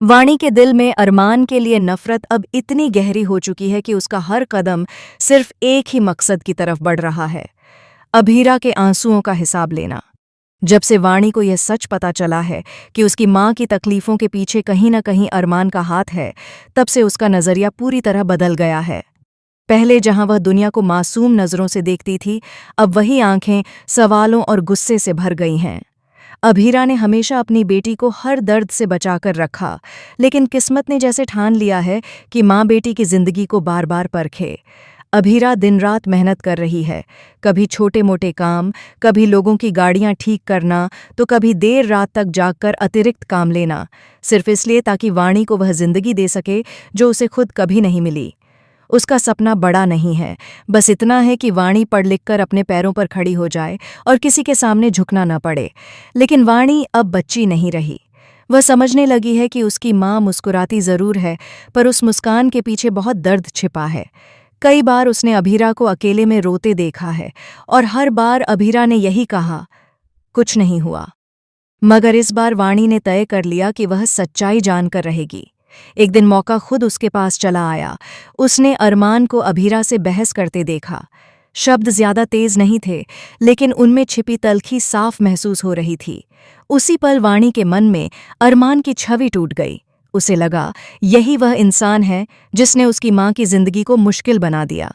वाणी के दिल में अरमान के लिए नफरत अब इतनी गहरी हो चुकी है कि उसका हर कदम सिर्फ एक ही मकसद की तरफ बढ़ रहा है, अभीरा के आंसुओं का हिसाब लेना। जब से वाणी को यह सच पता चला है कि उसकी माँ की तकलीफों के पीछे कहीं न कहीं अरमान का हाथ है, तब से उसका नजरिया पूरी तरह बदल गया है। पहले जहां वह दुनिया को मासूम नजरों से देखती थी, अब वही आंखें सवालों और गुस्से से भर गई हैं। अभीरा ने हमेशा अपनी बेटी को हर दर्द से बचाकर रखा, लेकिन किस्मत ने जैसे ठान लिया है कि माँ बेटी की जिंदगी को बार बार परखे। अभीरा दिन रात मेहनत कर रही है, कभी छोटे मोटे काम, कभी लोगों की गाड़ियां ठीक करना, तो कभी देर रात तक जागकर अतिरिक्त काम लेना, सिर्फ इसलिए ताकि वाणी को वह जिंदगी दे सके जो उसे खुद कभी नहीं मिली। उसका सपना बड़ा नहीं है, बस इतना है कि वाणी पढ़ लिख कर अपने पैरों पर खड़ी हो जाए और किसी के सामने झुकना न पड़े। लेकिन वाणी अब बच्ची नहीं रही। वह समझने लगी है कि उसकी माँ मुस्कुराती जरूर है, पर उस मुस्कान के पीछे बहुत दर्द छिपा है। कई बार उसने अभीरा को अकेले में रोते देखा है, और हर बार अभीरा ने यही कहा, कुछ नहीं हुआ। मगर इस बार वाणी ने तय कर लिया कि वह सच्चाई जानकर रहेगी। एक दिन मौका खुद उसके पास चला आया। उसने अरमान को अभीरा से बहस करते देखा। शब्द ज्यादा तेज नहीं थे, लेकिन उनमें छिपी तल्खी साफ महसूस हो रही थी। उसी पल वाणी के मन में अरमान की छवि टूट गई। उसे लगा, यही वह इंसान है जिसने उसकी माँ की जिंदगी को मुश्किल बना दिया।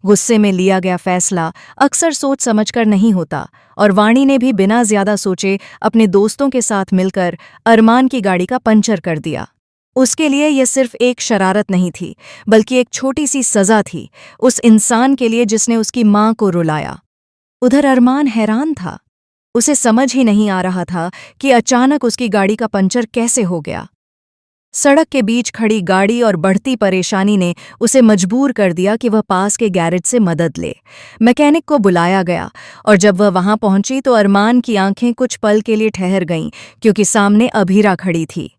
गुस्से में लिया गया फैसला अक्सर सोच समझकर नहीं होता, और वाणी ने भी बिना ज्यादा सोचे अपने दोस्तों के साथ मिलकर अरमान की गाड़ी का पंचर कर दिया। उसके लिए यह सिर्फ एक शरारत नहीं थी, बल्कि एक छोटी सी सजा थी, उस इंसान के लिए जिसने उसकी माँ को रुलाया। उधर अरमान हैरान था। उसे समझ ही नहीं आ रहा था कि अचानक उसकी गाड़ी का पंचर कैसे हो गया। सड़क के बीच खड़ी गाड़ी और बढ़ती परेशानी ने उसे मजबूर कर दिया कि वह पास के गैरेज से मदद ले। मैकेनिक को बुलाया गया, और जब वह वहां पहुंची तो अरमान की आंखें कुछ पल के लिए ठहर गईं, क्योंकि सामने अभीरा खड़ी थी।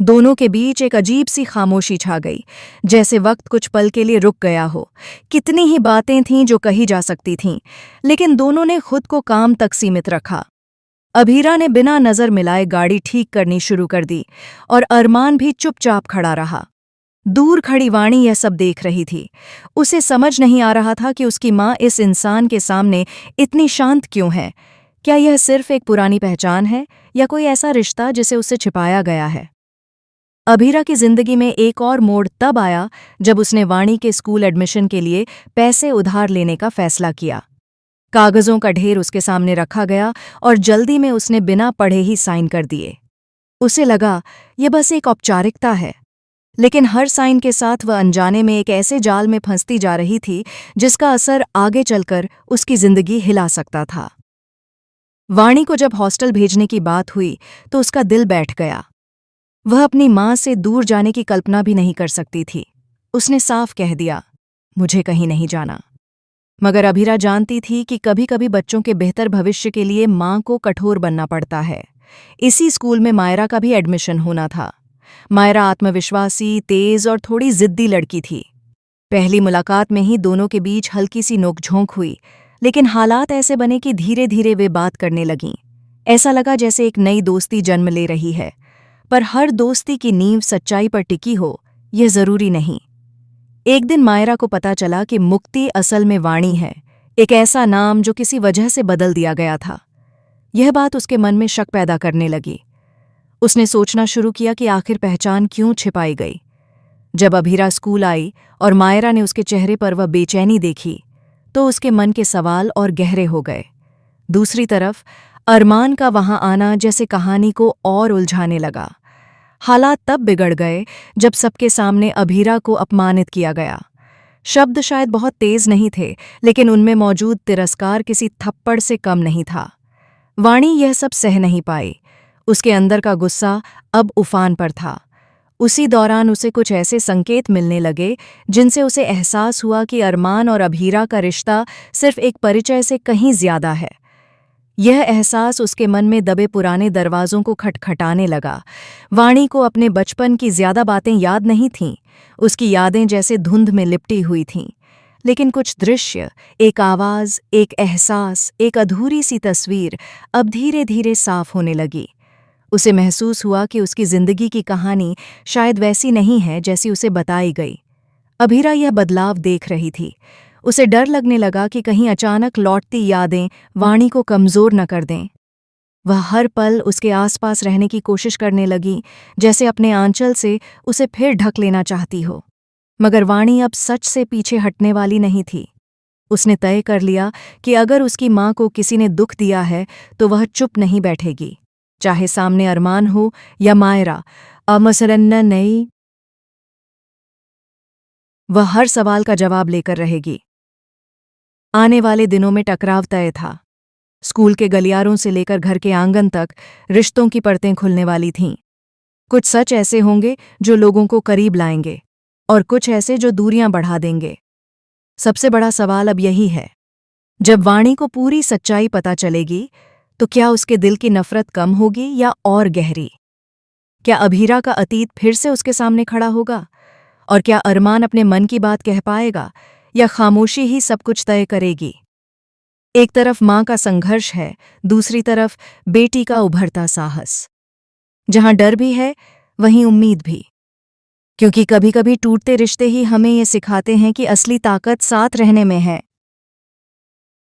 दोनों के बीच एक अजीब सी खामोशी छा गई, जैसे वक्त कुछ पल के लिए रुक गया हो। कितनी ही बातें थीं जो कही जा सकती थीं, लेकिन दोनों ने खुद को काम तक सीमित रखा। अभीरा ने बिना नजर मिलाए गाड़ी ठीक करनी शुरू कर दी, और अरमान भी चुपचाप खड़ा रहा। दूर खड़ी वाणी यह सब देख रही थी। उसे समझ नहीं आ रहा था कि उसकी माँ इस इंसान के सामने इतनी शांत क्यों है। क्या यह सिर्फ एक पुरानी पहचान है, या कोई ऐसा रिश्ता जिसे उससे छिपाया गया है? अभीरा की जिंदगी में एक और मोड़ तब आया जब उसने वाणी के स्कूल एडमिशन के लिए पैसे उधार लेने का फैसला किया। कागजों का ढेर उसके सामने रखा गया, और जल्दी में उसने बिना पढ़े ही साइन कर दिए। उसे लगा, यह बस एक औपचारिकता है, लेकिन हर साइन के साथ वह अनजाने में एक ऐसे जाल में फंसती जा रही थी जिसका असर आगे चलकर उसकी जिंदगी हिला सकता था। वाणी को जब हॉस्टल भेजने की बात हुई तो उसका दिल बैठ गया। वह अपनी माँ से दूर जाने की कल्पना भी नहीं कर सकती थी। उसने साफ कह दिया, मुझे कहीं नहीं जाना। मगर अभीरा जानती थी कि कभी कभी बच्चों के बेहतर भविष्य के लिए माँ को कठोर बनना पड़ता है। इसी स्कूल में मायरा का भी एडमिशन होना था। मायरा आत्मविश्वासी, तेज और थोड़ी जिद्दी लड़की थी। पहली मुलाकात में ही दोनों के बीच हल्की सी नोकझोंक हुई, लेकिन हालात ऐसे बने कि धीरे धीरे वे बात करने लगीं। ऐसा लगा जैसे एक नई दोस्ती जन्म ले रही है, पर हर दोस्ती की नींव सच्चाई पर टिकी हो, यह जरूरी नहीं। एक दिन मायरा को पता चला कि मुक्ति असल में वाणी है, एक ऐसा नाम जो किसी वजह से बदल दिया गया था। यह बात उसके मन में शक पैदा करने लगी। उसने सोचना शुरू किया कि आखिर पहचान क्यों छिपाई गई। जब अभीरा स्कूल आई और मायरा ने उसके चेहरे पर वह बेचैनी देखी, तो उसके मन के सवाल और गहरे हो गए। दूसरी तरफ अरमान का वहां आना जैसे कहानी को और उलझाने लगा। हालात तब बिगड़ गए जब सबके सामने अभीरा को अपमानित किया गया। शब्द शायद बहुत तेज नहीं थे, लेकिन उनमें मौजूद तिरस्कार किसी थप्पड़ से कम नहीं था। वाणी यह सब सह नहीं पाई। उसके अंदर का गुस्सा अब उफान पर था। उसी दौरान उसे कुछ ऐसे संकेत मिलने लगे जिनसे उसे एहसास हुआ कि अरमान और अभीरा का रिश्ता सिर्फ एक परिचय से कहीं ज्यादा है। यह एहसास उसके मन में दबे पुराने दरवाजों को खटखटाने लगा। वाणी को अपने बचपन की ज्यादा बातें याद नहीं थीं। उसकी यादें जैसे धुंध में लिपटी हुई थीं। लेकिन कुछ दृश्य, एक आवाज, एक एहसास, एक अधूरी सी तस्वीर अब धीरे धीरे साफ होने लगी। उसे महसूस हुआ कि उसकी जिंदगी की कहानी शायद वैसी नहीं है जैसी उसे बताई गई। अभीरा यह बदलाव देख रही थी। उसे डर लगने लगा कि कहीं अचानक लौटती यादें वाणी को कमजोर न कर दें। वह हर पल उसके आसपास रहने की कोशिश करने लगी, जैसे अपने आंचल से उसे फिर ढक लेना चाहती हो। मगर वाणी अब सच से पीछे हटने वाली नहीं थी। उसने तय कर लिया कि अगर उसकी माँ को किसी ने दुख दिया है तो वह चुप नहीं बैठेगी, चाहे सामने अरमान हो या मायरा। अमसरन्ना नहीं, वह हर सवाल का जवाब लेकर रहेगी। आने वाले दिनों में टकराव तय था। स्कूल के गलियारों से लेकर घर के आंगन तक रिश्तों की परतें खुलने वाली थीं। कुछ सच ऐसे होंगे जो लोगों को करीब लाएंगे, और कुछ ऐसे जो दूरियां बढ़ा देंगे। सबसे बड़ा सवाल अब यही है, जब वाणी को पूरी सच्चाई पता चलेगी तो क्या उसके दिल की नफरत कम होगी या और गहरी? क्या अभीरा का अतीत फिर से उसके सामने खड़ा होगा? और क्या अरमान अपने मन की बात कह पाएगा, या खामोशी ही सब कुछ तय करेगी? एक तरफ माँ का संघर्ष है, दूसरी तरफ बेटी का उभरता साहस। जहां डर भी है वहीं उम्मीद भी, क्योंकि कभी कभी टूटते रिश्ते ही हमें ये सिखाते हैं कि असली ताकत साथ रहने में है।